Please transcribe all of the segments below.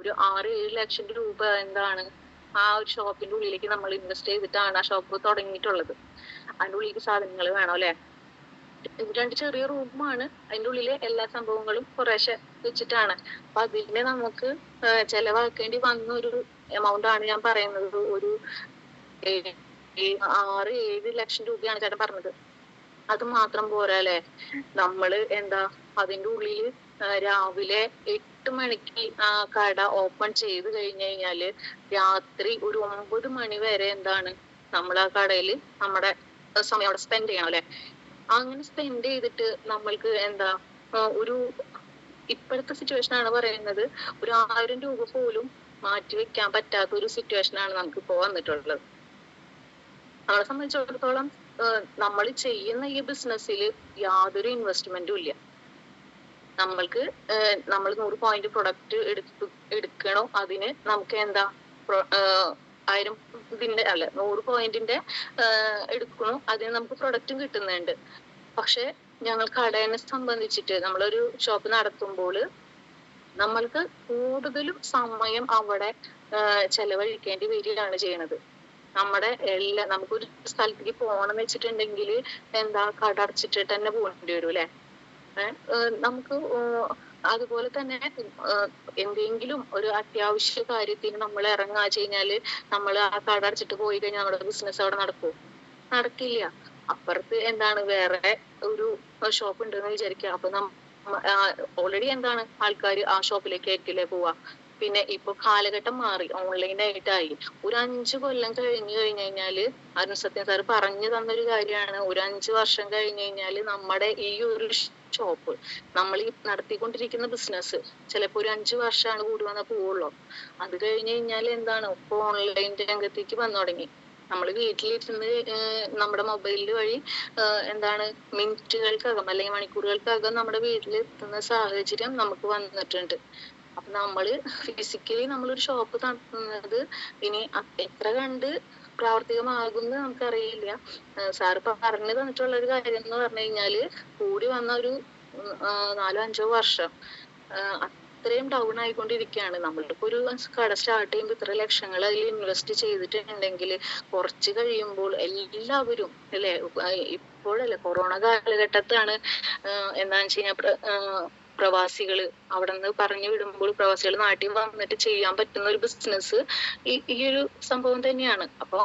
ഒരു 6-7 ലക്ഷം രൂപ എന്താണ് ആ ഒരു ഷോപ്പിന്റെ ഉള്ളിലേക്ക് നമ്മൾ ഇൻവെസ്റ്റ് ചെയ്തിട്ടാണ് ആ ഷോപ്പ് തുടങ്ങിയിട്ടുള്ളത്. അതിന്റെ ഉള്ളിലേക്ക് സാധനങ്ങൾ വേണം അല്ലെ. 2 ചെറിയ റൂമാണ്, അതിന്റെ ഉള്ളില് എല്ലാ സംഭവങ്ങളും കുറേശ്ശെ വെച്ചിട്ടാണ്. അപ്പൊ അതിന് നമുക്ക് ചെലവാക്കേണ്ടി വന്ന ഒരു എമൗണ്ട് ആണ് ഞാൻ പറയുന്നത്. ഒരു 6-7 ലക്ഷം രൂപയാണ് ചേട്ടൻ പറഞ്ഞത്. അത് മാത്രം പോരാ അല്ലെ. നമ്മള് എന്താ അതിന്റെ ഉള്ളില് രാവിലെ 8 മണിക്ക് ആ കട ഓപ്പൺ ചെയ്ത് കഴിഞ്ഞാല് രാത്രി ഒരു 9 മണി വരെ എന്താണ് നമ്മൾ ആ കടയില് നമ്മുടെ സമയം അവിടെ സ്പെൻഡ് ചെയ്യണം അല്ലെ. അങ്ങനെ സ്പെൻഡ് ചെയ്തിട്ട് നമ്മൾക്ക് എന്താ ഒരു ഇപ്പോഴത്തെ സിറ്റുവേഷൻ ആണ് പറയുന്നത്, ഒരു 1000 രൂപ പോലും മാറ്റി വെക്കാൻ പറ്റാത്ത ഒരു സിറ്റുവേഷൻ ആണ് നമുക്ക് ഇപ്പോ വന്നിട്ടുള്ളത്. നമ്മളെ സംബന്ധിച്ചിടത്തോളം നമ്മൾ ചെയ്യുന്ന ഈ ബിസിനസ്സിൽ യാതൊരു ഇൻവെസ്റ്റ്മെന്റും ഇല്ല. നമ്മൾക്ക് നമ്മൾ 100 പോയിന്റ് പ്രൊഡക്റ്റ് എടുക്കണോ, അതിന് നമുക്ക് എന്താ 1000 ഇതിന്റെ അല്ല 100 പോയിന്റിന്റെ എടുക്കണോ, അതിന് നമുക്ക് പ്രൊഡക്റ്റും കിട്ടുന്നുണ്ട്. പക്ഷെ ഞങ്ങൾ കടയെ സംബന്ധിച്ചിട്ട് നമ്മളൊരു ഷോപ്പ് നടത്തുമ്പോൾ നമ്മൾക്ക് കൂടുതലും സമയം അവിടെ ചെലവഴിക്കേണ്ടി വരികയാണ് ചെയ്യണത്. നമ്മുടെ നമുക്കൊരു സ്ഥലത്തേക്ക് പോകണമെന്ന് വെച്ചിട്ടുണ്ടെങ്കിൽ എന്താ കട അടച്ചിട്ടിട്ട് തന്നെ പോകേണ്ടി വരും അല്ലെ. നമുക്ക് അതുപോലെ തന്നെ എന്തെങ്കിലും ഒരു അത്യാവശ്യ കാര്യത്തിന് നമ്മൾ ഇറങ്ങാ കഴിഞ്ഞാല് നമ്മൾ ആ കട അടച്ചിട്ട് പോയി കഴിഞ്ഞാൽ നമ്മുടെ ബിസിനസ് അവിടെ നടക്കുമോ? നടക്കില്ല. അപ്പുറത്ത് എന്താണ് വേറെ ഒരു ഷോപ്പ് ഉണ്ടെന്ന് വിചാരിക്കുക. അപ്പൊ ഓൾറെഡി എന്താണ് ആൾക്കാർ ആ ഷോപ്പിലേക്ക് ആയിരിക്കില്ലേ പോവാ. പിന്നെ ഇപ്പൊ കാലഘട്ടം മാറി, ഓൺലൈനായിട്ടായി. ഒരു 5 കൊല്ലം കഴിഞ്ഞു കഴിഞ്ഞാല് അരുൺ സത്യൻ സാർ പറഞ്ഞു തന്നൊരു കാര്യമാണ്, ഒരു 5 വർഷം കഴിഞ്ഞു കഴിഞ്ഞാല് നമ്മുടെ ഈ ഒരു ഷോപ്പ്, നമ്മൾ ഈ നടത്തിക്കൊണ്ടിരിക്കുന്ന ബിസിനസ് ചിലപ്പോ ഒരു 5 വർഷമാണ് കൂടി വന്നാൽ പോവുള്ളൂ. അത് കഴിഞ്ഞു കഴിഞ്ഞാൽ എന്താണ് ഇപ്പൊ ഓൺലൈൻ രംഗത്തേക്ക് വന്നു തുടങ്ങി. നമ്മൾ വീട്ടിലിരുന്ന് നമ്മുടെ മൊബൈലിൽ വഴി എന്താണ് മിനിറ്റുകൾക്കകം അല്ലെങ്കിൽ മണിക്കൂറുകൾക്കകം നമ്മുടെ വീട്ടിൽ എത്തുന്ന സാഹചര്യം നമുക്ക് വന്നിട്ടുണ്ട്. അപ്പൊ നമ്മള് ഫിസിക്കലി നമ്മളൊരു ഷോപ്പ് നടത്തുന്നത് ഇനി എത്ര കണ്ട് പ്രാവർത്തികമാകുമെന്ന് നമുക്കറിയില്ല. സാറ് പറഞ്ഞു തന്നിട്ടുള്ള ഒരു കാര്യം എന്ന് പറഞ്ഞു കഴിഞ്ഞാല് കൂടി വന്ന ഒരു 4-5 വർഷം അത്രയും ഡൗൺ ആയിക്കൊണ്ടിരിക്കുകയാണ്. നമ്മളിപ്പോ ഒരു കട സ്റ്റാർട്ട് ചെയ്യുമ്പോൾ ഇത്ര ലക്ഷങ്ങൾ അതിൽ ഇൻവെസ്റ്റ് ചെയ്തിട്ടുണ്ടെങ്കിൽ കുറച്ച് കഴിയുമ്പോൾ എല്ലാവരും അല്ലെ, ഇപ്പോഴല്ലേ കൊറോണ കാലഘട്ടത്താണ് എന്താണെന്ന് വെച്ച് കഴിഞ്ഞാൽ പ്രവാസികള് അവിടെ നിന്ന് പറഞ്ഞു വിടുമ്പോൾ പ്രവാസികൾ നാട്ടിൽ വന്നിട്ട് ചെയ്യാൻ പറ്റുന്ന ഒരു ബിസിനസ് ഈ ഒരു സംഭവം തന്നെയാണ്. അപ്പൊ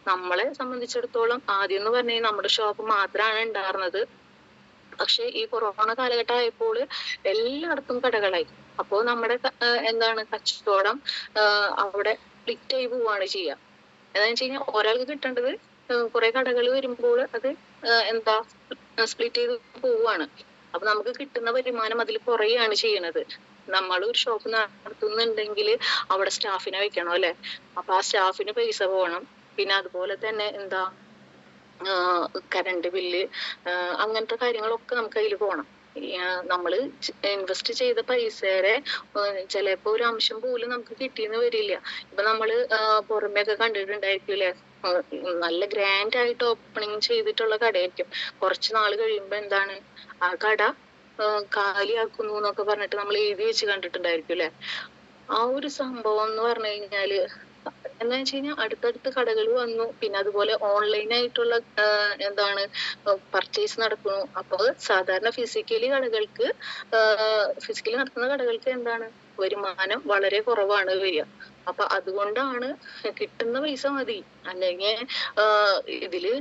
നമ്മളെ സംബന്ധിച്ചിടത്തോളം ആദ്യം എന്ന് പറഞ്ഞാൽ നമ്മുടെ ഷോപ്പ് മാത്രമാണ് ഉണ്ടായിരുന്നത്. പക്ഷെ ഈ കൊറോണ കാലഘട്ടം ആയപ്പോൾ എല്ലായിടത്തും കടകളായി. അപ്പോ നമ്മുടെ എന്താണ് കച്ചവടം അവിടെ സ്പ്ലിറ്റ് ആയി പോവാണ് ചെയ്യുക. എന്താണെന്ന് വെച്ച് കഴിഞ്ഞാൽ ഒരാൾക്ക് കിട്ടേണ്ടത് കുറെ കടകൾ വരുമ്പോൾ അത് എന്താ സ്പ്ലിറ്റ് ചെയ്ത് പോവാണ്. അപ്പൊ നമുക്ക് കിട്ടുന്ന വരുമാനം അതിൽ കുറയാണ് ചെയ്യണത്. നമ്മൾ ഒരു ഷോപ്പ് നടത്തുന്നുണ്ടെങ്കിൽ അവിടെ സ്റ്റാഫിനെ വെക്കണം അല്ലെ. അപ്പൊ ആ സ്റ്റാഫിന് പൈസ പോകണം. പിന്നെ അതുപോലെ തന്നെ എന്താ കറണ്ട് ബില്ല്, അങ്ങനത്തെ കാര്യങ്ങളൊക്കെ നമുക്ക് അതിൽ പോകണം. നമ്മള് ഇൻവെസ്റ്റ് ചെയ്ത പൈസയുടെ ചിലപ്പോ ഒരു അംശം പോലും നമുക്ക് കിട്ടിയെന്ന് വരില്ല. ഇപ്പൊ നമ്മള് പുറമേയൊക്കെ കണ്ടിട്ടുണ്ടായിരിക്കുമല്ലേ, നല്ല ഗ്രാൻഡ് ആയിട്ട് ഓപ്പണിങ് ചെയ്തിട്ടുള്ള കടയായിരിക്കും. കുറച്ച് നാള് കഴിയുമ്പോ എന്താണ് ആ കട കാലിയാക്കുന്നു എന്നൊക്കെ പറഞ്ഞിട്ട് നമ്മൾ എഴുതി വെച്ച് കണ്ടിട്ടുണ്ടായിരിക്കും അല്ലെ. ആ ഒരു സംഭവം എന്ന് പറഞ്ഞു കഴിഞ്ഞാല് എന്താ വെച്ച് കഴിഞ്ഞാൽ അടുത്തടുത്ത് കടകൾ വന്നു. പിന്നെ അതുപോലെ ഓൺലൈൻ ആയിട്ടുള്ള എന്താണ് പർച്ചേസ് നടക്കുന്നു. അപ്പൊ സാധാരണ ഫിസിക്കലി നടത്തുന്ന കടകൾക്ക് എന്താണ് വരുമാനം വളരെ കുറവാണ് വരിക. അപ്പൊ അതുകൊണ്ടാണ് കിട്ടുന്ന പൈസ മതി, അല്ലെങ്കിൽ ഇതില്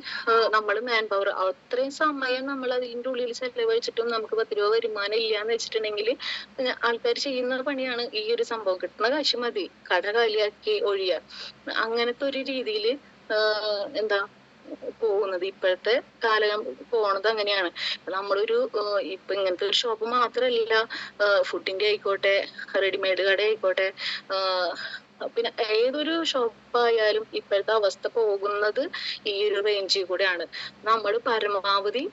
നമ്മൾ മാൻ പവർ അത്രയും സമയം നമ്മൾ അതിന്റെ ഉള്ളിൽ ചെലവഴിച്ചിട്ടും നമുക്ക് 10 രൂപ വരുമാനം ഇല്ലാന്ന് വെച്ചിട്ടുണ്ടെങ്കിൽ ആൾക്കാർ ചെയ്യുന്ന പണിയാണ് ഈ ഒരു സംഭവം. കിട്ടുന്ന കാശ് മതി, കട കാലിയാക്കി ഒഴിയാ, അങ്ങനത്തെ ഒരു രീതിയിൽ എന്താ പോകുന്നത്. ഇപ്പോഴത്തെ കാലം പോണത് അങ്ങനെയാണ്. നമ്മളൊരു ഇപ്പൊ ഇങ്ങനത്തെ ഒരു ഷോപ്പ് മാത്രമല്ല, ഫുഡിന്റെ ആയിക്കോട്ടെ, റെഡിമെയ്ഡ് കട ആയിക്കോട്ടെ, പിന്നെ ഏതൊരു ഷോപ്പായാലും ഇപ്പോഴത്തെ അവസ്ഥ പോകുന്നത് ഈ ഒരു റേഞ്ചിൽ കൂടെയാണ്. നമ്മൾ പരമാവധി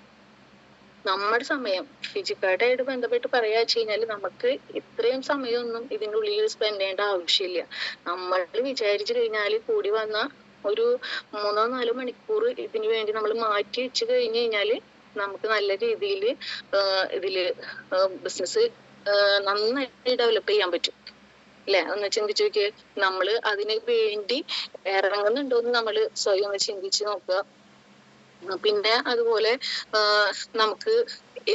നമ്മുടെ സമയം ഫിജിക്കായിട്ട് ബന്ധപ്പെട്ട് പറയാ വെച്ച് കഴിഞ്ഞാൽ നമുക്ക് ഇത്രയും സമയമൊന്നും ഇതിന്റെ ഉള്ളിൽ സ്പെൻഡ് ചെയ്യേണ്ട ആവശ്യമില്ല. നമ്മൾ വിചാരിച്ചു കഴിഞ്ഞാൽ കൂടി വന്ന ഒരു 3-4 മണിക്കൂർ ഇതിനു വേണ്ടി നമ്മൾ മാറ്റി വെച്ച് കഴിഞ്ഞു കഴിഞ്ഞാല് നമുക്ക് നല്ല രീതിയിൽ ഇതില് ബിസിനസ് നന്നായിട്ട് ഡെവലപ്പ് ചെയ്യാൻ പറ്റും. അല്ലെ? ഒന്ന് ചിന്തിച്ചു നോക്കിയേ. നമ്മള് അതിന് വേണ്ടി ഇറങ്ങുന്നുണ്ടോന്ന് നമ്മള് സ്വയം ഒന്ന് ചിന്തിച്ചു നോക്കുക. പിന്നെ അതുപോലെ നമുക്ക്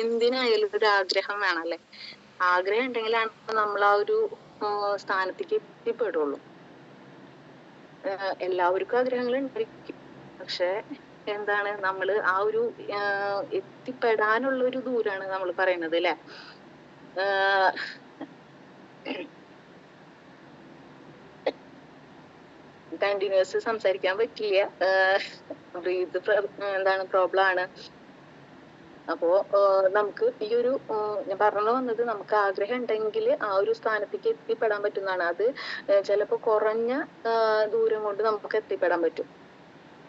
എന്തിനായാലും ഒരു ആഗ്രഹം വേണമല്ലേ? ആഗ്രഹം ഉണ്ടെങ്കിലാണ് നമ്മൾ ആ ഒരു സ്ഥാനത്തേക്ക് എത്തിപ്പെടുള്ളൂ. എല്ലാവർക്കും ആഗ്രഹങ്ങൾ ഉണ്ടായിരിക്കും, പക്ഷെ എന്താണ് നമ്മള് ആ ഒരു എത്തിപ്പെടാനുള്ള ഒരു ദൂരാണ് നമ്മൾ പറയുന്നത്, അല്ലെ? കണ്ടിന്യൂസ് സംസാരിക്കാൻ പറ്റില്ല, ബ്രീത്ത് എന്താണ് പ്രോബ്ലം ആണ്. അപ്പോ നമുക്ക് ഈ ഒരു ഞാൻ പറഞ്ഞു വന്നത്, നമുക്ക് ആഗ്രഹം ഉണ്ടെങ്കിൽ ആ ഒരു സ്ഥാനത്തേക്ക് എത്തിപ്പെടാൻ പറ്റുന്നതാണ്. അത് ചിലപ്പോ കുറഞ്ഞ ദൂരം കൊണ്ട് നമുക്ക് എത്തിപ്പെടാൻ പറ്റും.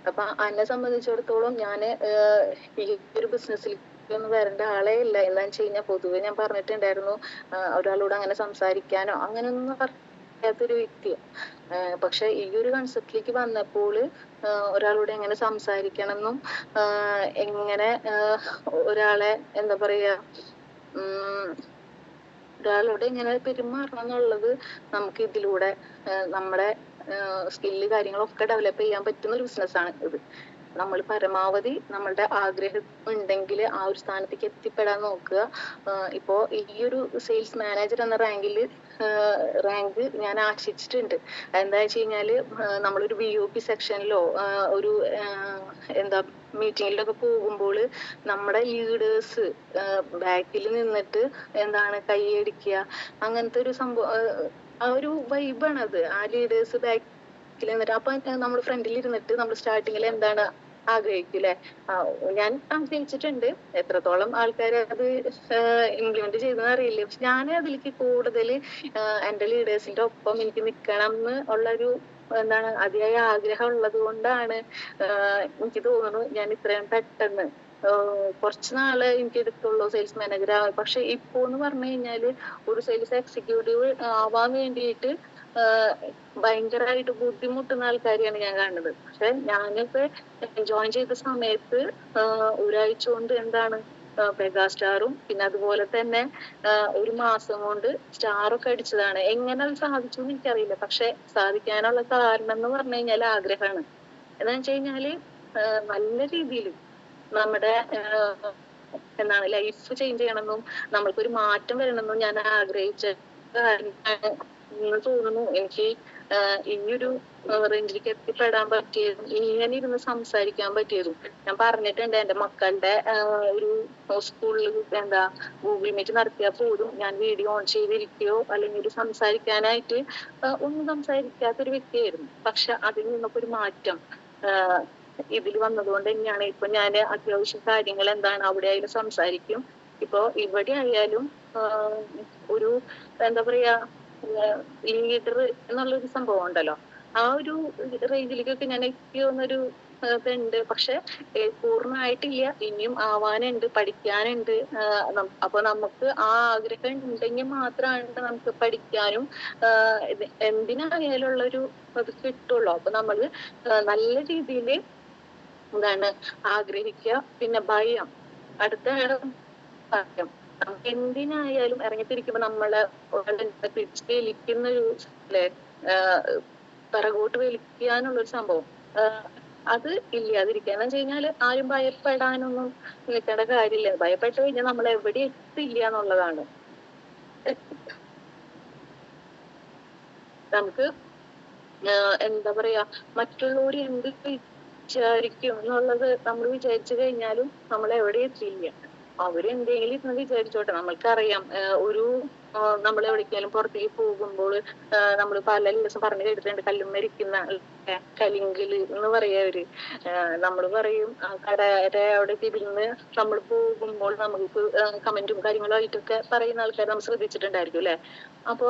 അപ്പൊ എന്നെ സംബന്ധിച്ചിടത്തോളം ഞാന് ഈ ഒരു ബിസിനസ്സിൽ ഒന്നും വരേണ്ട ആളേ ഇല്ല. എന്താന്ന് വെച്ച് കഴിഞ്ഞാൽ പൊതുവെ ഞാൻ പറഞ്ഞിട്ടുണ്ടായിരുന്നു, ഒരാളോട് അങ്ങനെ സംസാരിക്കാനോ അങ്ങനെയൊന്നും അറിയാത്തൊരു വ്യക്തിയാണ്. പക്ഷെ ഈ ഒരു കൺസെപ്റ്റിലേക്ക് വന്നപ്പോൾ ഒരാളോട് എങ്ങനെ സംസാരിക്കണം എന്നും എങ്ങനെ ഒരാളെ എന്താ പറയാ ഒരാളോട് എങ്ങനെ പെരുമാറണം എന്നുള്ളത് നമുക്ക് ഇതിലൂടെ നമ്മുടെ സ്കില്ല് കാര്യങ്ങളൊക്കെ ഡെവലപ്പ് ചെയ്യാൻ പറ്റുന്ന ഒരു ബിസിനസ്സാണ് ഇത്. നമ്മൾ പരമാവധി നമ്മളുടെ ആഗ്രഹം ഉണ്ടെങ്കിൽ ആ ഒരു സ്ഥാനത്തേക്ക് എത്തിപ്പെടാൻ നോക്കുക. ഇപ്പോ ഈ ഒരു സെയിൽസ് മാനേജർ എന്ന റാങ്ക് ഞാൻ ആശിച്ചിട്ടുണ്ട്. എന്താ വെച്ച് കഴിഞ്ഞാല് നമ്മളൊരു BOP സെക്ഷനിലോ ഒരു എന്താ മീറ്റിങ്ങിലൊക്കെ പോകുമ്പോൾ നമ്മുടെ ലീഡേഴ്സ് ബാക്കിൽ നിന്നിട്ട് എന്താണ് കൈയടിക്കുക, അങ്ങനത്തെ ഒരു സംഭവം, ആ ഒരു വൈബാണത്. ആ ലീഡേഴ്സ് ബാക്കിൽ നിന്നിട്ട് അപ്പൊ നമ്മൾ ഫ്രണ്ടിൽ ഇരുന്നിട്ട് നമ്മൾ സ്റ്റാർട്ടിങ്ങിൽ എന്താണ് ആഗ്രഹിക്കും, അല്ലെ? ഞാൻ ആഗ്രഹിച്ചിട്ടുണ്ട്. എത്രത്തോളം ആൾക്കാർ അത് ഇംപ്ലിമെന്റ് ചെയ്തെന്ന് അറിയില്ല, പക്ഷെ ഞാൻ അതിലേക്ക് കൂടുതൽ എന്റെ ലീഡേഴ്സിന്റെ ഒപ്പം എനിക്ക് നിക്കണം എന്ന് ഉള്ളൊരു എന്താണ് അതിയായ ആഗ്രഹം ഉള്ളത് കൊണ്ടാണ് എനിക്ക് തോന്നുന്നു ഞാൻ ഇത്രയും പെട്ടെന്ന് കുറച്ച് നാള് എനിക്ക് എടുത്തുള്ളൂ സെയിൽസ് മാനേജർ ആവാൻ. പക്ഷെ ഇപ്പോ എന്ന് പറഞ്ഞു കഴിഞ്ഞാല് ഒരു സെയിൽസ് എക്സിക്യൂട്ടീവ് ആവാൻ വേണ്ടിയിട്ട് ഭയങ്കരമായിട്ട് ബുദ്ധിമുട്ടുന്ന ആൾക്കാരെയാണ് ഞാൻ കാണുന്നത്. പക്ഷെ ഞാനിപ്പോ ജോയിൻ ചെയ്ത സമയത്ത് ഒരാഴ്ച കൊണ്ട് എന്താണ് മെഗാസ്റ്റാറും പിന്നെ അതുപോലെ തന്നെ ഒരു മാസം കൊണ്ട് സ്റ്റാറൊക്കെ അടിച്ചതാണ്. എങ്ങനെ അത് സാധിച്ചു എന്ന് എനിക്കറിയില്ല, പക്ഷെ സാധിക്കാനുള്ള കാരണം എന്ന് പറഞ്ഞു കഴിഞ്ഞാൽ ആഗ്രഹമാണ്. എന്താന്ന് വെച്ച് കഴിഞ്ഞാല് നല്ല രീതിയിൽ നമ്മുടെ എന്താണ് ലൈഫ് ചേഞ്ച് ചെയ്യണമെന്നും നമ്മൾക്കൊരു മാറ്റം വരണമെന്നും ഞാൻ ആഗ്രഹിച്ച തോന്നുന്നു എനിക്ക് ഇനിയൊരു റേഞ്ചിലേക്ക് എത്തിപ്പെടാൻ പറ്റിയതും ഇങ്ങനെ ഇരുന്ന് സംസാരിക്കാൻ പറ്റിയതും. ഞാൻ പറഞ്ഞിട്ടുണ്ട്, എന്റെ മക്കളുടെ ഒരു സ്കൂളിൽ എന്താ ഗൂഗിൾ മീറ്റ് നടത്തിയാൽ പോലും ഞാൻ വീഡിയോ ഓൺ ചെയ്തിരിക്കുകയോ അല്ലെങ്കിൽ ഒരു സംസാരിക്കാനായിട്ട് ഒന്നും സംസാരിക്കാത്തൊരു വ്യക്തിയായിരുന്നു. പക്ഷെ അതിൽ നിന്നൊക്കെ ഒരു മാറ്റം ഇതിൽ വന്നതുകൊണ്ട് തന്നെയാണ് ഇപ്പൊ ഞാൻ അത്യാവശ്യം കാര്യങ്ങൾ എന്താണ് അവിടെ ആയാലും സംസാരിക്കും. ഇപ്പൊ ഇവിടെ ആയാലും ഒരു എന്താ പറയാ ലീഡർ എന്നുള്ളൊരു സംഭവം ഉണ്ടല്ലോ, ആ ഒരു റേഞ്ചിലേക്കൊക്കെ ഞാൻ എത്തിയോന്നൊരു ഇതുണ്ട്. പക്ഷെ പൂർണ്ണമായിട്ടില്ല, ഇനിയും ആവാനുണ്ട്, പഠിക്കാനുണ്ട്. അപ്പൊ നമുക്ക് ആ ആഗ്രഹം ഉണ്ടെങ്കിൽ മാത്രമാണ് നമുക്ക് പഠിക്കാനും എന്തിനായാലും ഉള്ളൊരു അത് കിട്ടുള്ളൂ. അപ്പൊ നമ്മള് നല്ല രീതിയിൽ എന്താണ് ആഗ്രഹിക്കുക. പിന്നെ ഭയം, അടുത്ത ഭയം, നമുക്ക് എന്തിനായാലും ഇറങ്ങിത്തിരിക്കുമ്പോ നമ്മളെ പിടിച്ച് വലിക്കുന്ന ഒരു അല്ലെ, പിറകോട്ട് വലിക്കാനുള്ളൊരു സംഭവം, അത് ഇല്ലാതിരിക്കുക. എന്ന് വെച്ച് കഴിഞ്ഞാല് ആരും ഭയപ്പെടാനൊന്നും നിൽക്കേണ്ട കാര്യമില്ല. ഭയപ്പെട്ടു കഴിഞ്ഞാൽ നമ്മൾ എവിടെ എത്തില്ല എന്നുള്ളതാണ്. നമുക്ക് എന്താ പറയാ, മറ്റുള്ളവർ എന്ത് വിചാരിക്കും എന്നുള്ളത് നമ്മൾ വിചാരിച്ചു കഴിഞ്ഞാലും നമ്മൾ എവിടെ എത്തിയില്ല. അവരെന്തെങ്കിലും ഇരുന്ന് വിചാരിച്ചോട്ടെ. നമ്മൾക്കറിയാം ഒരു നമ്മൾ എവിടേക്കാലും പുറത്തേക്ക് പോകുമ്പോൾ നമ്മൾ പല ദിവസം പറഞ്ഞു കേട്ടിട്ടുണ്ട്, കല്ലുമ്മരിക്കുന്ന കലിങ്കല് എന്ന് പറയാ അവര്. നമ്മൾ പറയും കടയുടെ അവിടെ തിരിഞ്ഞ് നമ്മൾ പോകുമ്പോൾ നമുക്ക് കമന്റും കാര്യങ്ങളുമായിട്ടൊക്കെ പറയുന്ന ആൾക്കാർ നമ്മൾ ശ്രദ്ധിച്ചിട്ടുണ്ടായിരിക്കും, അല്ലെ? അപ്പൊ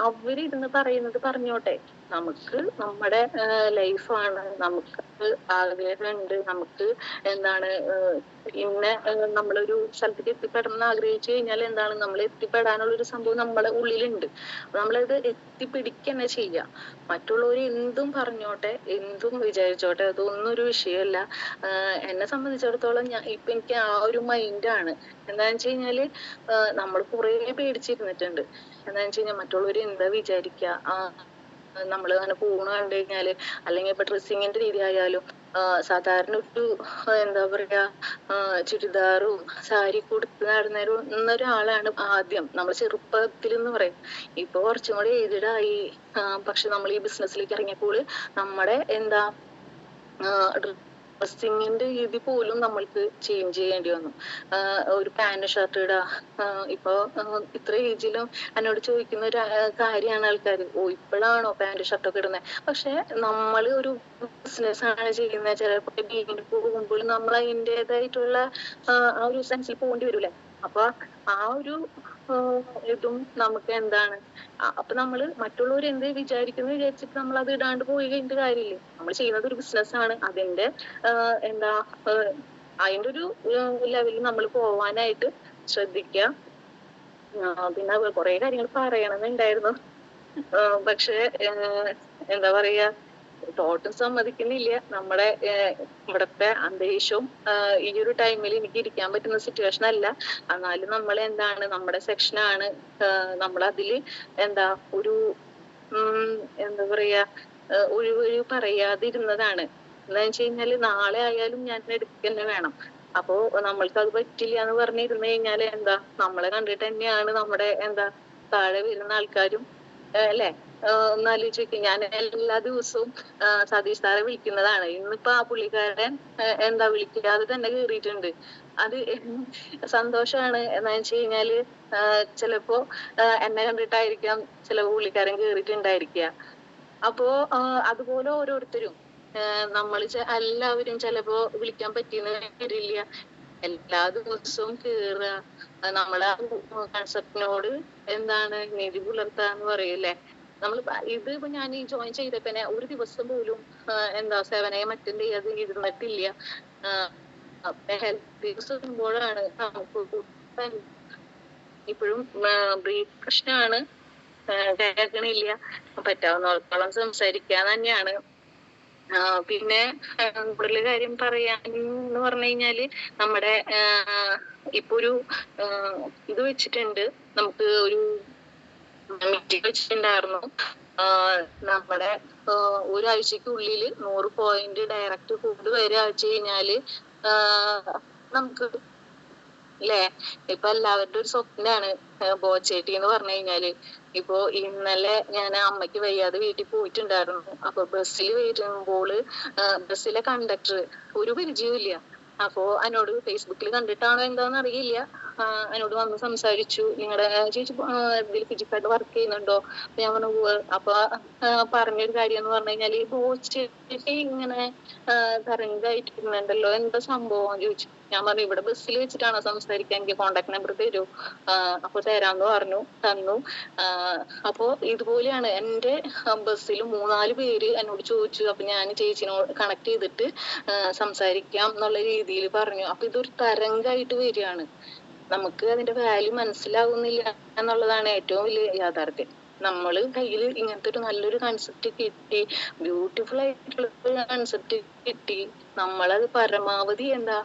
അവരിരുന്ന് പറയുന്നത് പറഞ്ഞോട്ടെ, നമുക്ക് നമ്മുടെ ലൈഫാണ്, നമുക്ക് ആഗ്രഹമുണ്ട്, നമുക്ക് എന്താണ് ഇന്ന നമ്മളൊരു സ്ഥലത്തേക്ക് എത്തിപ്പെടണം എന്ന് ആഗ്രഹിച്ചു കഴിഞ്ഞാൽ എന്താണ് നമ്മൾ എത്തിപ്പെടാനുള്ള ഒരു സംഭവം നമ്മുടെ ഉള്ളിലുണ്ട്. നമ്മളത് എത്തിപ്പിടിക്കന്നെ ചെയ്യാം. മറ്റുള്ളവർ എന്തും പറഞ്ഞോട്ടെ, എന്തും വിചാരിച്ചോട്ടെ, അതൊന്നും ഒരു വിഷയമല്ല. എന്നെ സംബന്ധിച്ചിടത്തോളം ഇപ്പൊ എനിക്ക് ആ ഒരു മൈൻഡാണ്. എന്താന്ന് വെച്ച് കഴിഞ്ഞാല് നമ്മൾ കുറെ പേടിച്ചിരുന്നിട്ടുണ്ട്. എന്താന്ന് വെച്ച് കഴിഞ്ഞാൽ മറ്റുള്ളവർ എന്താ വിചാരിക്കുക, നമ്മൾ അങ്ങനെ പോണ കണ്ടു കഴിഞ്ഞാല്, അല്ലെങ്കിൽ ഇപ്പൊ ഡ്രസ്സിങ്ങിന്റെ രീതി ആയാലും സാധാരണ ഒരു എന്താ പറയാ ചുരിദാറും സാരി കൊടുത്ത് നടന്ന ഒരാളാണ് ആദ്യം നമ്മൾ ചെറുപ്പത്തിൽ എന്ന് പറയും. ഇപ്പൊ കുറച്ചും കൂടി ഏജ്ഡ് ആയി, പക്ഷെ നമ്മൾ ഈ ബിസിനസ്സിലേക്ക് ഇറങ്ങിയപ്പോൾ നമ്മുടെ എന്താ ഡ്രസ്സിങ്ങിന്റെ രീതി പോലും നമ്മൾക്ക് ചേഞ്ച് ചെയ്യേണ്ടി വന്നു. ഒരു പാന്റ് ഷർട്ട് ഇടാ, ഇപ്പൊ ഇത്ര ഏജിലും എന്നോട് ചോദിക്കുന്ന ഒരു കാര്യമാണ് ആൾക്കാർ, ഓ ഇപ്പോഴാണോ പാന്റ് ഷർട്ടൊക്കെ ഇടുന്നത്. പക്ഷെ നമ്മൾ ഒരു ബിസിനസ് ആണ് ചെയ്യുന്നത്, ചിലപ്പോ ബീങ്ങിന് പോകുമ്പോൾ നമ്മൾ അതിൻ്റെതായിട്ടുള്ള ആ ഒരു സെൻസിൽ പോകേണ്ടി വരൂലേ. അപ്പൊ ആ ഒരു ഇതും നമുക്ക് എന്താണ്, അപ്പൊ നമ്മള് മറ്റുള്ളവർ എന്ത് വിചാരിക്കുന്നു വിചാരിച്ചിട്ട് നമ്മൾ അത് ഇടാണ്ട് പോയി കഴിഞ്ഞിട്ട് കാര്യമില്ല. നമ്മൾ ചെയ്യുന്നത് ഒരു ബിസിനസ് ആണ്, അതിന്റെ എന്താ അതിന്റെ ഒരു ലെവലിൽ നമ്മൾ പോവാനായിട്ട് ശ്രദ്ധിക്കുക. പിന്നെ കുറെ കാര്യങ്ങൾ പറയണമെന്നുണ്ടായിരുന്നു, പക്ഷെ എന്താ പറയാ, തോട്ടും സമ്മതിക്കുന്നില്ല. നമ്മുടെ ഇവിടത്തെ അന്തരീക്ഷവും ഈ ഒരു ടൈമിൽ എനിക്ക് ഇരിക്കാൻ പറ്റുന്ന സിറ്റുവേഷൻ അല്ല. എന്നാലും നമ്മൾ എന്താണ്, നമ്മുടെ സെക്ഷനാണ്, നമ്മൾ അതില് എന്താ ഒരു എന്താ പറയാ ഒഴിവൊഴിവ് പറയാതിരുന്നതാണ്. എന്താന്ന് വെച്ച് കഴിഞ്ഞാല് നാളെ ആയാലും ഞാൻ എടുക്കന്നെ വേണം. അപ്പോ നമ്മൾക്ക് അത് പറ്റില്ല എന്ന് പറഞ്ഞിരുന്നു കഴിഞ്ഞാല് എന്താ, നമ്മളെ കണ്ടിട്ട് തന്നെയാണ് നമ്മുടെ എന്താ താഴെ വരുന്ന ആൾക്കാരും അല്ലെ. ഒന്നാലോചിച്ച് നോക്ക്, ഞാൻ എല്ലാ ദിവസവും സതീഷ് സാറെ വിളിക്കുന്നതാണ്. ഇന്നിപ്പോ ആ പുള്ളിക്കാരൻ എന്താ വിളിക്കാതെ തന്നെ കേറിയിട്ടുണ്ട്. അത് സന്തോഷമാണ്. എന്താന്ന് വെച്ച് കഴിഞ്ഞാല് ചിലപ്പോ എന്നെ കണ്ടിട്ടായിരിക്കാം ചില പുള്ളിക്കാരൻ കേറിയിട്ടുണ്ടായിരിക്കുക. അപ്പോ അതുപോലെ ഓരോരുത്തരും നമ്മൾ എല്ലാവരും ചിലപ്പോ വിളിക്കാൻ പറ്റിയെന്ന് വരില്ല. എല്ലാ ദിവസവും കേറുക, നമ്മളെ കൺസെപ്റ്റിനോട് എന്താണ് നീതി പുലർത്താന്ന് പറയൂലേ. നമ്മൾ ഇത് ഇപ്പൊ ഞാൻ ഈ ജോയിൻ ചെയ്തപ്പോ ഒരു ദിവസം പോലും എന്താ 7 AM അറ്റൻഡ് ചെയ്യാതെ ഇരുന്നിട്ടില്ല. ഹെൽത്ത് ഇഷ്യൂസ് വരുമ്പോഴാണ് നമുക്ക് ഇപ്പോഴും ബ്രീത്ത് പ്രശ്നമാണ്, കേൾക്കണില്ല. പറ്റാവുന്നിടത്തോളം സംസാരിക്കാൻ തന്നെയാണ്. പിന്നെ കൂടുതൽ കാര്യം പറയാന്ന് പറഞ്ഞു കഴിഞ്ഞാല്, നമ്മുടെ ഇപ്പൊ ഒരു ഇത് വെച്ചിട്ടുണ്ട്, നമുക്ക് ഒരു മീറ്റിംഗ് വെച്ചിട്ടുണ്ടായിരുന്നു. നമ്മുടെ ഒരാഴ്ചക്കുള്ളിൽ 100 പോയിന്റ് ഡയറക്റ്റ് കൊണ്ടുവരെ അയച്ചു കഴിഞ്ഞാല് നമുക്ക് അല്ലേ, ഇപ്പൊ എല്ലാവരുടെ ഒരു സ്വപ്നാണ് ബോച്ചേട്ടി എന്ന് പറഞ്ഞു കഴിഞ്ഞാല്. ഇപ്പൊ ഇന്നലെ ഞാൻ അമ്മയ്ക്ക് വയ്യാതെ വീട്ടിൽ പോയിട്ടുണ്ടായിരുന്നു. അപ്പൊ ബസ്സിൽ വരുമ്പോൾ ബസ്സിലെ കണ്ടക്ടർ ഒരു പരിചയവും ഇല്ല. അപ്പോ എന്നോട് ഫേസ്ബുക്കിൽ കണ്ടിട്ടാണോ എന്താന്ന് അറിയില്ല, എന്നോട് വന്ന് സംസാരിച്ചു, നിങ്ങളുടെ ചേച്ചി ഇതിൽ ഫിജിക്കായിട്ട് വർക്ക് ചെയ്യുന്നുണ്ടോ. ഞാൻ പറഞ്ഞു അപ്പൊ പറഞ്ഞൊരു കാര്യം എന്ന് പറഞ്ഞു കഴിഞ്ഞാല്, ബോച്ചേട്ടി ഇങ്ങനെ തരംഗമായിട്ടിരുന്നുണ്ടല്ലോ, എന്താ സംഭവം ചോദിച്ചു. ഞാൻ പറഞ്ഞു ഇവിടെ ബസ്സിൽ വെച്ചിട്ടാണോ സംസാരിക്കാൻ, എനിക്ക് കോണ്ടാക്ട് നമ്പർ തരൂ. അപ്പൊ തരാന്ന് പറഞ്ഞു, തന്നു. അപ്പോ ഇതുപോലെയാണ് എന്റെ ബസ്സിൽ 3-4 പേര് എന്നോട് ചോദിച്ചു. അപ്പൊ ഞാൻ ചേച്ചിനോട് കണക്ട് ചെയ്തിട്ട് സംസാരിക്കാം എന്നുള്ള രീതിയിൽ പറഞ്ഞു. അപ്പൊ ഇതൊരു തരംഗമായിട്ട് വരികയാണ്. നമുക്ക് അതിന്റെ വാല്യൂ മനസ്സിലാവുന്നില്ല എന്നുള്ളതാണ് ഏറ്റവും വലിയ യാഥാർത്ഥ്യം. നമ്മള് കയ്യിൽ ഇങ്ങനത്തെ ഒരു നല്ലൊരു കൺസെപ്റ്റ് കിട്ടി, ബ്യൂട്ടിഫുൾ ആയിട്ടുള്ള ഒരു കൺസെപ്റ്റ് കിട്ടി, നമ്മളത് പരമാവധി എന്താ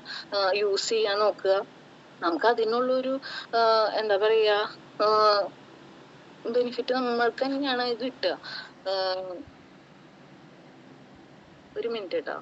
യൂസ് ചെയ്യാൻ നോക്കുക. നമുക്ക് അതിനുള്ളൊരു എന്താ പറയാ ബെനിഫിറ്റ് നമ്മൾക്ക് തന്നെയാണ് ഇത് കിട്ടുക. ഒരു മിനിറ്റ് കേട്ടോ.